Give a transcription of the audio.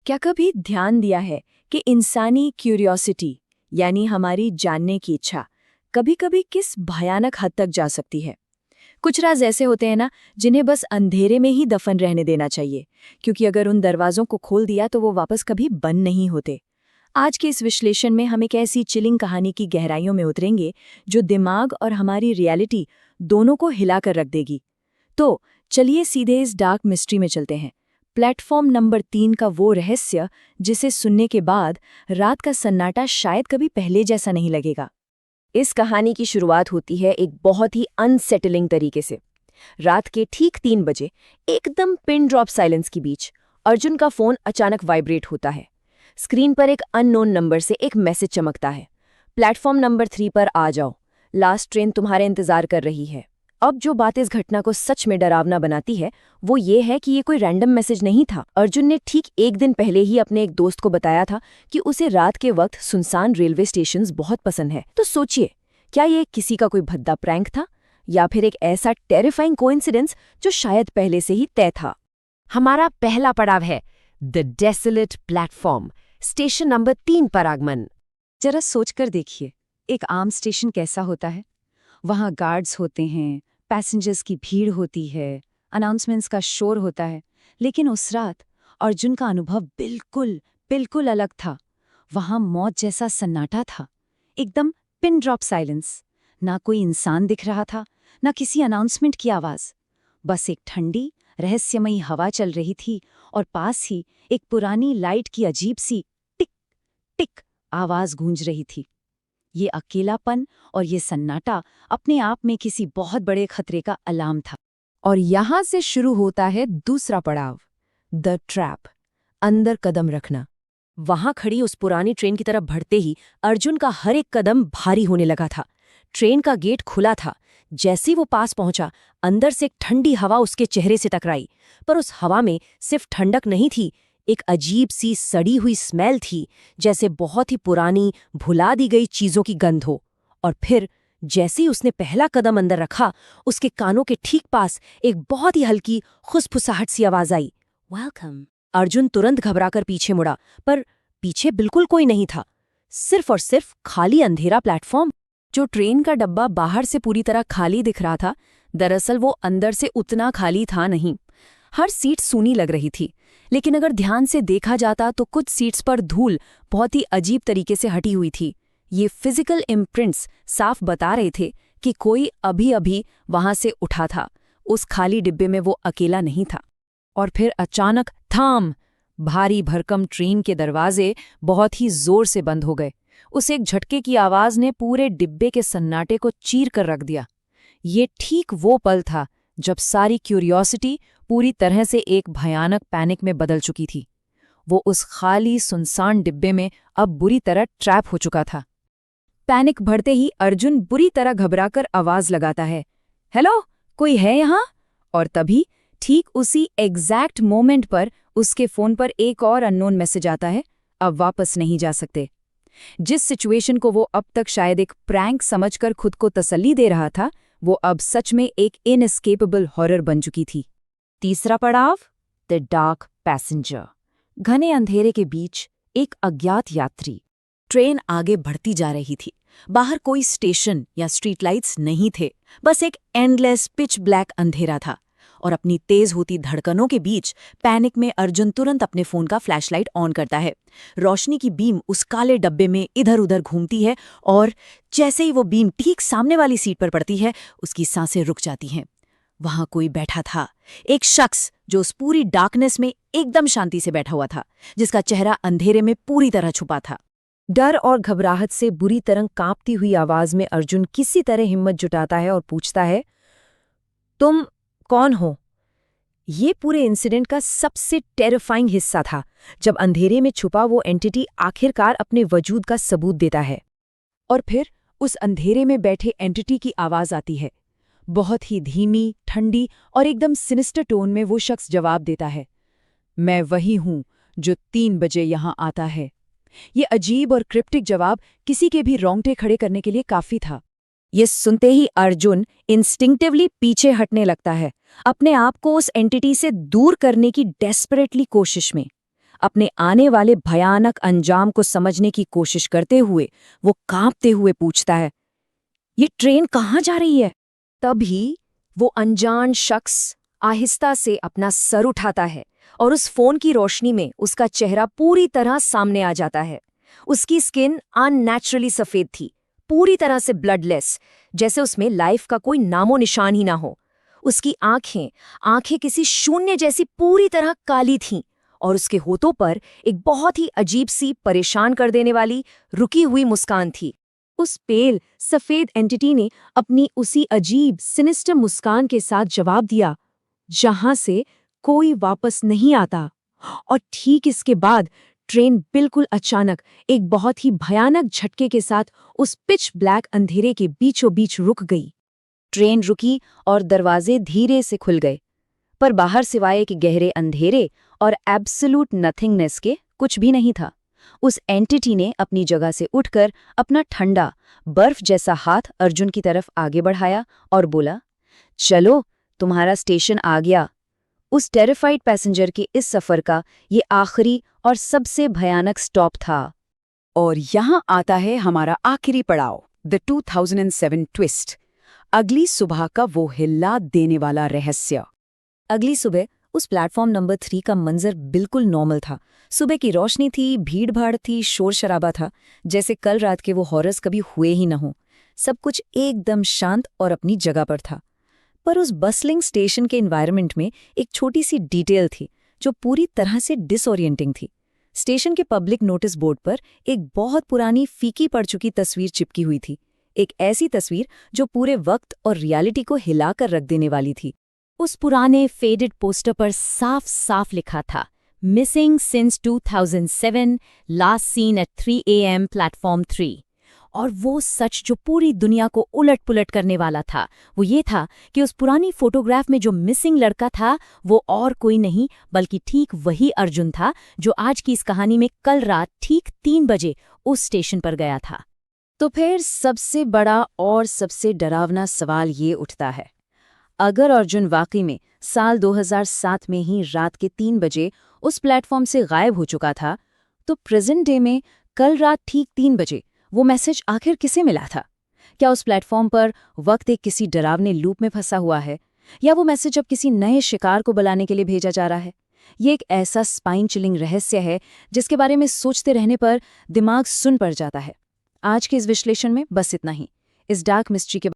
क्या कभी ध्यान दिया है कि इंसानी क्यूरियोसिटी यानी हमारी जानने की इच्छा कभी-कभी किस भयानक हद तक जा सकती है। कुछ राज ऐसे होते हैं ना जिन्हें बस अंधेरे में ही दफन रहने देना चाहिए, क्योंकि अगर उन दरवाजों को खोल दिया तो वो वापस कभी बंद नहीं होते। आज के इस विश्लेषण में हम एक ऐसी चिलिंग कहानी की गहराइयों में उतरेंगे जो दिमाग और हमारी रियलिटी दोनों को हिलाकर रख देगी। तो चलिए सीधे इस डार्क मिस्ट्री में चलते हैं। प्लेटफॉर्म नंबर 3 का वो रहस्य जिसे सुनने के बाद रात का सन्नाटा शायद कभी पहले जैसा नहीं लगेगा। इस कहानी की शुरुआत होती है एक बहुत ही अनसेटलिंग तरीके से। रात के ठीक 3 बजे एकदम पिन ड्रॉप साइलेंस के बीच अर्जुन का फोन अचानक वाइब्रेट होता है। स्क्रीन पर एक अननोन नंबर से एक मैसेज चमकता है, प्लेटफॉर्म नंबर 3 पर आ जाओ, लास्ट ट्रेन तुम्हारे इंतजार कर रही है। अब जो बात इस घटना को सच में डरावना बनाती है वो ये है कि ये कोई रैंडम मैसेज नहीं था। अर्जुन ने ठीक एक दिन पहले ही अपने एक दोस्त को बताया था कि उसे रात के वक्त सुनसान रेलवे स्टेशंस बहुत पसंद है। तो सोचिए, क्या ये किसी का कोई भद्दा प्रैंक था या फिर एक ऐसा टेरिफाइंग कोइंसिडेंस जो शायद पहले से ही तय था। हमारा पहला पड़ाव है the desolate platform, station number 3 पर आगमन। जरा सोचकर देखिए, एक आम स्टेशन कैसा होता है। वहाँ गार्ड्स होते हैं, पैसेंजर्स की भीड़ होती है, अनाउंसमेंट्स का शोर होता है। लेकिन उस रात अर्जुन का अनुभव बिल्कुल अलग था। वहाँ मौत जैसा सन्नाटा था, एकदम पिन ड्रॉप साइलेंस। ना कोई इंसान दिख रहा था, ना किसी अनाउंसमेंट की आवाज। बस एक ठंडी रहस्यमयी हवा चल रही थी और पास ही एक पुरानी लाइट की अजीब सी टिक टिक आवाज गूंज रही थी। ये अकेलापन और ये सन्नाटा अपने आप में किसी बहुत बड़े खतरे का अलार्म था। और यहां से शुरू होता है दूसरा पड़ाव, द ट्रैप, अंदर कदम रखना। वहां खड़ी उस पुरानी ट्रेन की तरफ बढ़ते ही अर्जुन का हर एक कदम भारी होने लगा था। ट्रेन का गेट खुला था। जैसे वो पास पहुंचा, अंदर से एक ठंडी हवा उसके चेहरे से टकराई। पर उस हवा में सिर्फ ठंडक नहीं थी, एक अजीब सी सड़ी हुई स्मेल थी, जैसे बहुत ही पुरानी भुला दी गई चीजों की गंध हो। और फिर जैसे ही उसने पहला कदम अंदर रखा, उसके कानों के ठीक पास एक बहुत ही हल्की खुसफुसाहट सी आवाज आई, वेलकम। अर्जुन तुरंत घबराकर पीछे मुड़ा, पर पीछे बिल्कुल कोई नहीं था। सिर्फ और सिर्फ खाली अंधेरा प्लेटफॉर्म। जो ट्रेन का डब्बा बाहर से पूरी तरह खाली दिख रहा था, दरअसल वो अंदर से उतना खाली था नहीं। हर सीट सूनी लग रही थी, लेकिन अगर ध्यान से देखा जाता तो कुछ सीट्स पर धूल बहुत ही अजीब तरीके से हटी हुई थी। ये फिजिकल इम्प्रिंट्स साफ बता रहे थे कि कोई अभी-अभी वहां से उठा था। उस खाली डिब्बे में वो अकेला नहीं था। और फिर अचानक थाम, भारी भरकम ट्रेन के दरवाजे बहुत ही जोर से बंद हो गए। उस एक झटके की आवाज ने पूरे डिब्बे के सन्नाटे को चीर कर रख दिया। ये ठीक वो पल था जब सारी क्यूरियोसिटी पूरी तरह से एक भयानक पैनिक में बदल चुकी थी। वो उस खाली सुनसान डिब्बे में अब बुरी तरह ट्रैप हो चुका था। पैनिक बढ़ते ही अर्जुन बुरी तरह घबराकर आवाज लगाता है, हेलो, कोई है यहाँ? और तभी ठीक उसी एग्जैक्ट मोमेंट पर उसके फोन पर एक और अननोन मैसेज आता है, अब वापस नहीं जा सकते। जिस सिचुएशन को वो अब तक शायद एक प्रैंक समझकर खुद को तसल्ली दे रहा था, वो अब सच में एक इनएस्केपेबल हॉरर बन चुकी थी। तीसरा पड़ाव, द डार्क पैसेंजर, घने अंधेरे के बीच एक अज्ञात यात्री। ट्रेन आगे बढ़ती जा रही थी। बाहर कोई स्टेशन या स्ट्रीट लाइट्स नहीं थे, बस एक एंडलेस पिच ब्लैक अंधेरा था। और अपनी तेज होती धड़कनों के बीच पैनिक में अर्जुन तुरंत अपने फोन का फ्लैशलाइट ऑन करता है। रोशनी की बीम उस काले डब्बे में इधर उधर घूमती है और जैसे ही वो बीम ठीक सामने वाली सीट पर पड़ती है, उसकी सांसें रुक जाती हैं। वहां कोई बैठा था, एक शख्स जो उस पूरी डार्कनेस में एकदम शांति से बैठा हुआ था, जिसका चेहरा अंधेरे में पूरी तरह छुपा था। डर और घबराहट से बुरी तरह कांपती हुई आवाज में अर्जुन किसी तरह हिम्मत जुटाता है और पूछता है, तुम कौन हो? ये पूरे इंसिडेंट का सबसे टेरिफाइंग हिस्सा था, जब अंधेरे में छुपा वो एंटिटी आखिरकार अपने वजूद का सबूत देता है। और फिर उस अंधेरे में बैठे एंटिटी की आवाज आती है। बहुत ही धीमी, ठंडी और एकदम सिनिस्टर टोन में वो शख्स जवाब देता है, मैं वही हूं जो 3 बजे यहां आता है। ये अजीब और क्रिप्टिक जवाब किसी के भी रोंगटे खड़े करने के लिए काफी था। ये सुनते ही अर्जुन इंस्टिंक्टिवली पीछे हटने लगता है, अपने आप को उस एंटिटी से दूर करने की डेस्परेटली कोशिश में। अपने आने वाले भयानक अंजाम को समझने की कोशिश करते हुए वो कांपते हुए पूछता है, ये ट्रेन कहाँ जा रही है? तभी वो अनजान शख्स आहिस्ता से अपना सर उठाता है और उस फोन की रोशनी में उसका चेहरा पूरी तरह सामने आ जाता है। उसकी स्किन अननेचुरली सफेद थी, पूरी तरह से ब्लडलेस, जैसे उसमें लाइफ का कोई नामो निशान ही ना हो। उसकी आंखें किसी शून्य जैसी पूरी तरह काली थीं और उसके होठों पर एक बहुत ही अजीब सी परेशान कर देने वाली रुकी हुई मुस्कान थी। उस पेल सफेद एंटिटी ने अपनी उसी अजीब सिनिस्टर मुस्कान के साथ जवाब दिया, जहां से कोई वापस नहीं आता। और ठीक इसके बाद ट्रेन बिल्कुल अचानक एक बहुत ही भयानक झटके के साथ उस पिच ब्लैक अंधेरे के बीचों बीच रुक गई। ट्रेन रुकी और दरवाजे धीरे से खुल गए, पर बाहर सिवाय एक गहरे अंधेरे और एब्सोल्यूट नथिंगनेस के कुछ भी नहीं था। उस एंटिटी ने अपनी जगह से उठकर अपना ठंडा बर्फ जैसा हाथ अर्जुन की तरफ आगे बढ़ाया और बोला, चलो तुम्हारा स्टेशन आ गया। उस टेरिफाइड पैसेंजर के इस सफर का ये आखिरी और सबसे भयानक स्टॉप था। और यहाँ आता है हमारा आखिरी पड़ाव, द 2007 ट्विस्ट। अगली सुबह का वो हिला देने वाला रहस्य। अगली सुबह उस प्लेटफॉर्म नंबर 3 का मंजर बिल्कुल नॉर्मल था। सुबह की रोशनी थी, भीड़-भाड़ थी, शोर शराबा था, जैसे कल रात के वो हॉरर्स कभी हुए ही न हों। सब कुछ एकदम शांत और अपनी जगह पर था। पर उस बसलिंग स्टेशन के एनवायरनमेंट में एक छोटी सी डिटेल थी जो पूरी तरह से डिसओरिएंटिंग थी। स्टेशन के पब्लिक नोटिस बोर्ड पर एक बहुत पुरानी फीकी पड़ चुकी तस्वीर चिपकी हुई थी, एक ऐसी तस्वीर जो पूरे वक्त और रियलिटी को हिलाकर रख देने वाली थी। उस पुराने फेडेड पोस्टर पर साफ साफ लिखा था, missing since 2007, last seen at 3 AM platform 3। और वो सच जो पूरी दुनिया को उलट पुलट करने वाला था वो ये था कि उस पुरानी फोटोग्राफ में जो मिसिंग लड़का था वो और कोई नहीं बल्कि ठीक वही अर्जुन था जो आज की इस कहानी में कल रात ठीक 3 बजे उस स्टेशन पर गया था। तो फिर सबसे बड़ा और सबसे डरावना सवाल ये उठता है, अगर अर्जुन वाकई में साल 2007 में ही रात के 3 बजे उस प्लेटफॉर्म से गायब हो चुका था, तो प्रेजेंट डे में कल रात ठीक 3 बजे वो मैसेज आखिर किसे मिला था? क्या उस प्लेटफॉर्म पर वक्त एक किसी डरावने लूप में फंसा हुआ है, या वो मैसेज अब किसी नए शिकार को बुलाने के लिए भेजा जा रहा है? ये एक ऐसा स्पाइन चिलिंग रहस्य है जिसके बारे में सोचते रहने पर दिमाग सुन पड़ जाता है। आज के इस विश्लेषण में बस इतना ही। इस डार्क मिस्ट्री के